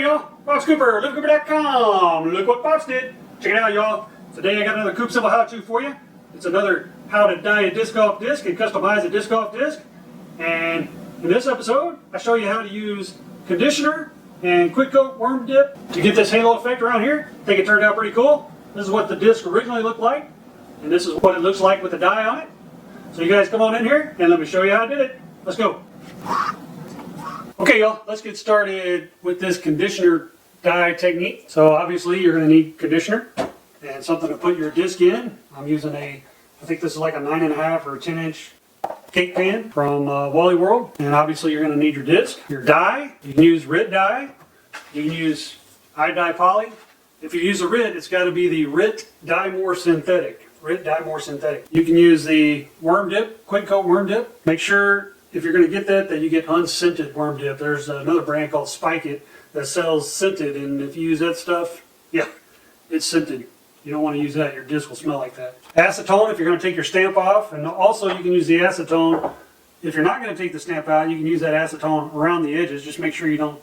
y'all, Bob's Cooper, LivingCooper.com. Look what Bob's did. Check it out, y'all. Today I got another Coop Simple How-To for you. It's another how to dye a disc golf disc and customize a disc golf disc. And in this episode, I show you how to use conditioner and quick coat worm dip to get this halo effect around here. I think it turned out pretty cool. This is what the disc originally looked like, and this is what it looks like with the dye on it. So you guys come on in here and let me show you how I did it. Let's go. Okay, y'all, let's get started with this conditioner dye technique. So obviously you're going to need conditioner and something to put your disc in. I'm using I think this is like a 9.5 or a 10-inch cake pan from Wally World. And obviously you're going to need your disc, your dye. You can use RIT dye. You can use iDye poly. If you use a RIT, it's got to be the RIT Dye More Synthetic. RIT Dye More Synthetic. You can use the worm dip, quick coat worm dip. Make sure if you're going to get that you get unscented worm dip. There's another brand called Spike It that sells scented, and if you use that stuff, yeah, it's scented. You don't want to use that. Your disc will smell like that. Acetone if you're going to take your stamp off, and also you can use the acetone if you're not going to take the stamp out. You can use that acetone around the edges. Just make sure you don't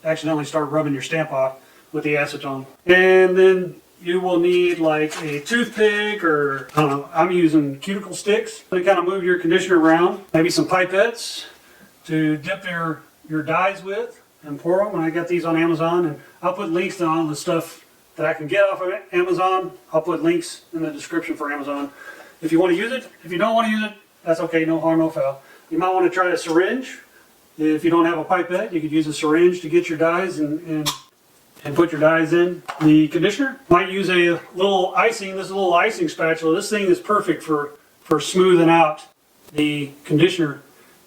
accidentally start rubbing your stamp off with the acetone. And then you will need like a toothpick, or I don't know, I'm using cuticle sticks to kind of move your conditioner around. Maybe some pipettes to dip your dyes with and pour them. And I got these on Amazon, and I'll put links to all the stuff that I can get off of Amazon. I'll put links in the description for Amazon if you want to use it. If you don't want to use it, that's okay, no harm, no foul. You might want to try a syringe. If you don't have a pipette, you could use a syringe to get your dyes and put your dyes in. The conditioner might use a little icing. This is a little icing spatula. This thing is perfect for smoothing out the conditioner.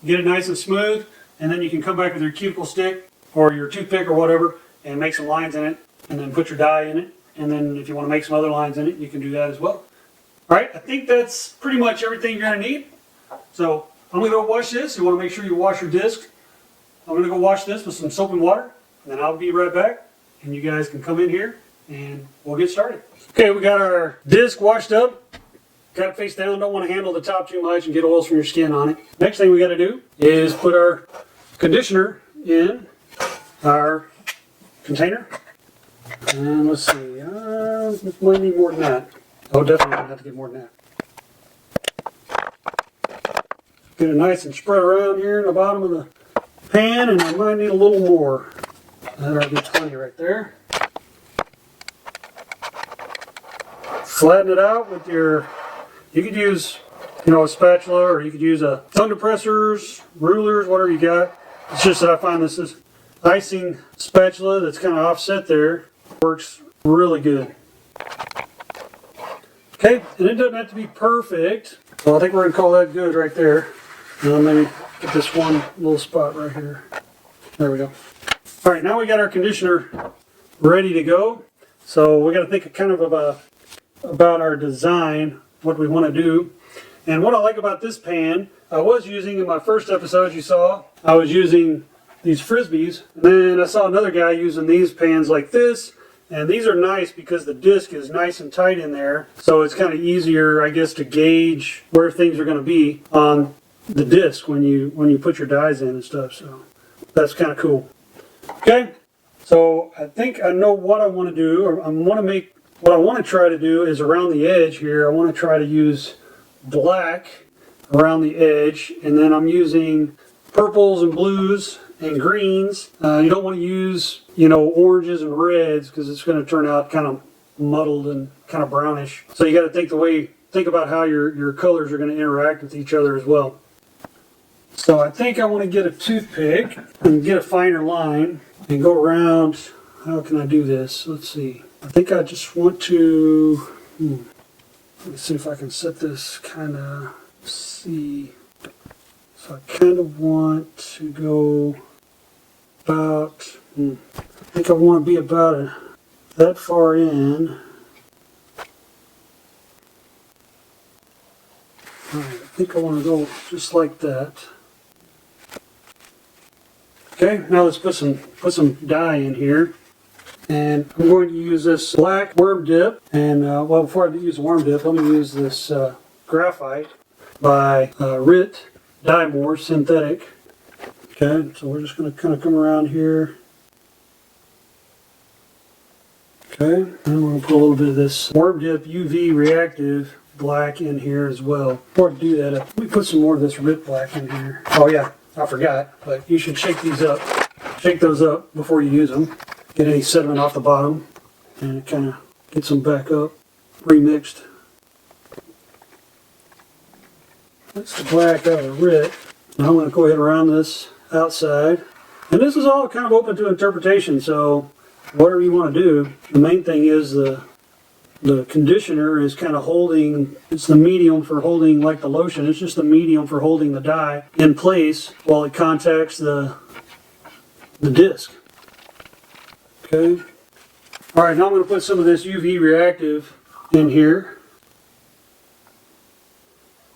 Get it nice and smooth, and then you can come back with your cuticle stick or your toothpick or whatever and make some lines in it, and then put your dye in it. And then if you want to make some other lines in it, you can do that as well. All right, I think that's pretty much everything you're going to need. So I'm going to go wash this. You want to make sure you wash your disc. I'm going to go wash this with some soap and water, and then I'll be right back. And you guys can come in here and we'll get started. Okay, we got our disc washed up. Got it face down. Don't want to handle the top too much and get oils from your skin on it. Next thing we got to do is put our conditioner in our container. And let's see, this might need more than that. Oh, definitely have to get more than that. Get it nice and spread around here in the bottom of the pan, and I might need a little more. That'll be plenty right there. Flatten it out with you could use, a spatula, or you could use thumb depressors, rulers, whatever you got. It's just that I find this icing spatula that's kind of offset there works really good. Okay, and it doesn't have to be perfect. Well, I think we're going to call that good right there. Now maybe get this one little spot right here. There we go. All right, now we got our conditioner ready to go. So we got to think kind of about our design, what we want to do. And what I like about this pan, I was using in my first episode, as you saw, I was using these Frisbees. And then I saw another guy using these pans like this. And these are nice because the disc is nice and tight in there. So it's kind of easier, I guess, to gauge where things are going to be on the disc when you put your dyes in and stuff. So that's kind of cool. Okay, so I think I know what I want to do, or what I want to try to do is around the edge here. I want to try to use black around the edge, and then I'm using purples and blues and greens. You don't want to use, oranges and reds, because it's going to turn out kind of muddled and kind of brownish. So you got to think about how your colors are going to interact with each other as well. So I think I want to get a toothpick and get a finer line and go around. How can I do this? Let's see. I think I just want to, let me see if I can set this kind of, see. So I kind of want to go about, I think I want to be about that far in. All right, I think I want to go just like that. Okay, now let's put some dye in here, and I'm going to use this black worm dip. And well, before I use the worm dip, let me use this graphite by RIT Dye More Synthetic. Okay, so we're just going to kind of come around here Okay, and I'm going to put a little bit of this Warm Dip UV reactive black in here as well. Before I do that, let me put some more of this RIP black in here. Oh yeah, I forgot, but you should shake these up. Shake those up before you use them. Get any sediment off the bottom, and it kind of gets them back up, remixed. That's the black out of the RIP. Now I'm going to go ahead and round this outside. And this is all kind of open to interpretation, so whatever you want to do. The main thing is the conditioner is kind of holding, it's the medium for holding, like the lotion, it's just the medium for holding the dye in place while it contacts the disc. Okay. Alright, now I'm going to put some of this UV reactive in here.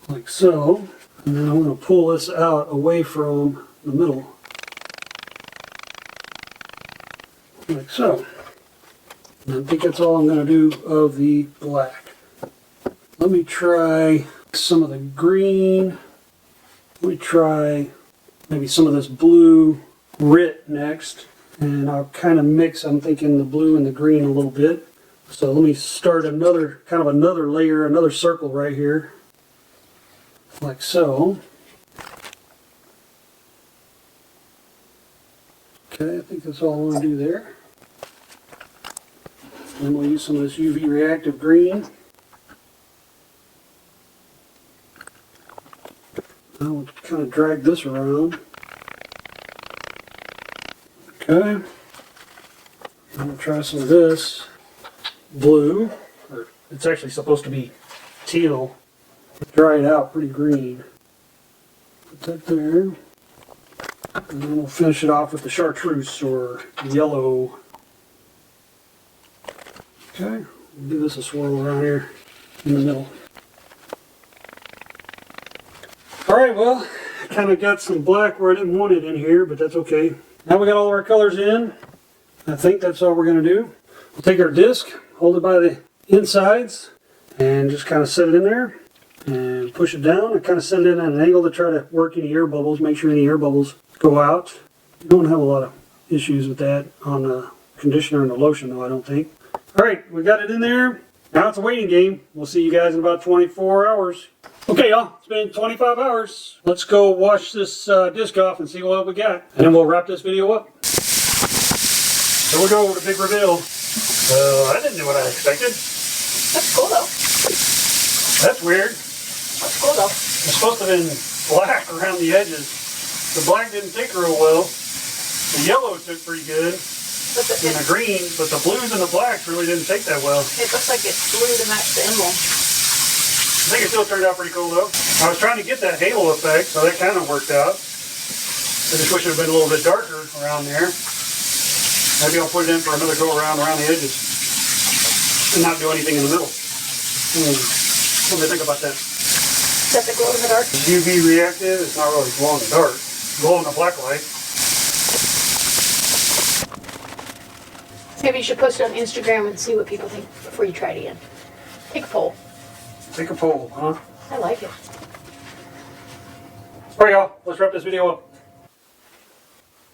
Like so. And then I'm going to pull this out away from the middle. Like so. And I think that's all I'm going to do of the black. Let me try some of the green. Let me try maybe some of this blue RIT next. And I'll kind of mix, I'm thinking, the blue and the green a little bit. So let me start another, kind of another layer, another circle right here. Like so. Okay, I think that's all I want to do there. Then we'll use some of this UV reactive green. Now we'll kind of drag this around. Okay. I'm going to try some of this blue. Or it's actually supposed to be teal. Dry it out pretty green. Put that there. And then we'll finish it off with the chartreuse or yellow. Okay, we'll give this a swirl around here in the middle. Alright, well, I kind of got some black where I didn't want it in here, but that's okay. Now we got all of our colors in. I think that's all we're going to do. We'll take our disc, hold it by the insides, and just kind of set it in there. And push it down and kind of send it in at an angle to try to work any air bubbles, make sure any air bubbles go out. You don't have a lot of issues with that on the conditioner and the lotion though, I don't think. Alright, we got it in there. Now it's a waiting game. We'll see you guys in about 24 hours. Okay y'all, it's been 25 hours. Let's go wash this disc off and see what we got. And then we'll wrap this video up. Here we go, the big reveal. I didn't know what I expected. That's cool though. That's weird. That's cool though. It's supposed to have been black around the edges. The black didn't take real well. The yellow took pretty good. And the green, but the blues and the blacks really didn't take that well. It looks like it's blue to match the emblem. I think it still turned out pretty cool though. I was trying to get that halo effect, so that kind of worked out. I just wish it had been a little bit darker around there. Maybe I'll put it in for another go around the edges. And not do anything in the middle. What do you think about that? Does it glow in the dark? UV reactive, it's not really glow in the dark. Glow in the black light. Maybe you should post it on Instagram and see what people think before you try it again. Take a poll. Take a poll, huh? I like it. Alright y'all, let's wrap this video up.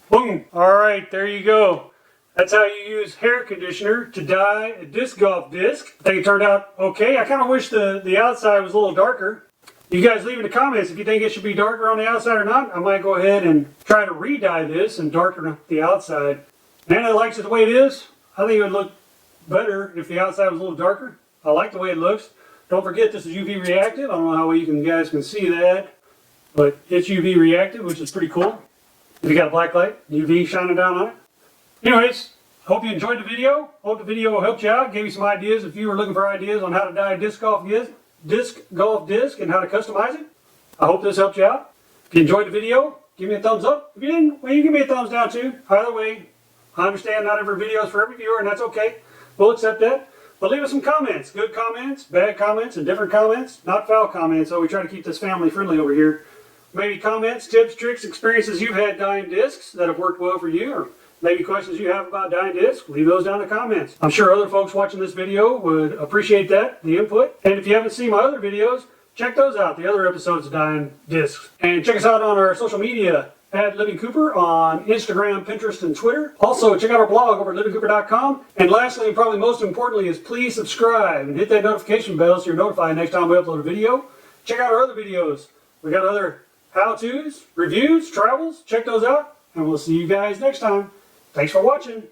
Boom! Alright, there you go. That's how you use hair conditioner to dye a disc golf disc. I think it turned out okay. I kind of wish the outside was a little darker. You guys leave in the comments if you think it should be darker on the outside or not. I might go ahead and try to re-dye this and darken the outside. Nana likes it the way it is. I think it would look better if the outside was a little darker. I like the way it looks. Don't forget this is UV reactive. I don't know how well you guys can see that, but it's UV reactive, which is pretty cool. If you got a black light, UV shining down on it. Anyways, hope you enjoyed the video. Hope the video helped you out, gave you some ideas if you were looking for ideas on how to dye a disc golf disc and how to customize it. I hope this helped you out. If you enjoyed the video, give me a thumbs up. If you didn't, well, you give me a thumbs down too. Either way, I understand not every video is for every viewer, and that's okay. We'll accept that. But leave us some comments. Good comments, bad comments, and different comments. Not foul comments, so we try to keep this family friendly over here. Maybe comments, tips, tricks, experiences you've had dyeing discs that have worked well for you, or maybe questions you have about dyeing discs. Leave those down in the comments. I'm sure other folks watching this video would appreciate that, the input. And if you haven't seen my other videos, check those out, the other episodes of dyeing discs. And check us out on our social media at LivingCooper on Instagram, Pinterest, and Twitter. Also, check out our blog over at LivingCooper.com. And lastly, and probably most importantly, is please subscribe and hit that notification bell so you're notified next time we upload a video. Check out our other videos. We got other how-tos, reviews, travels. Check those out, and we'll see you guys next time. Thanks for watching.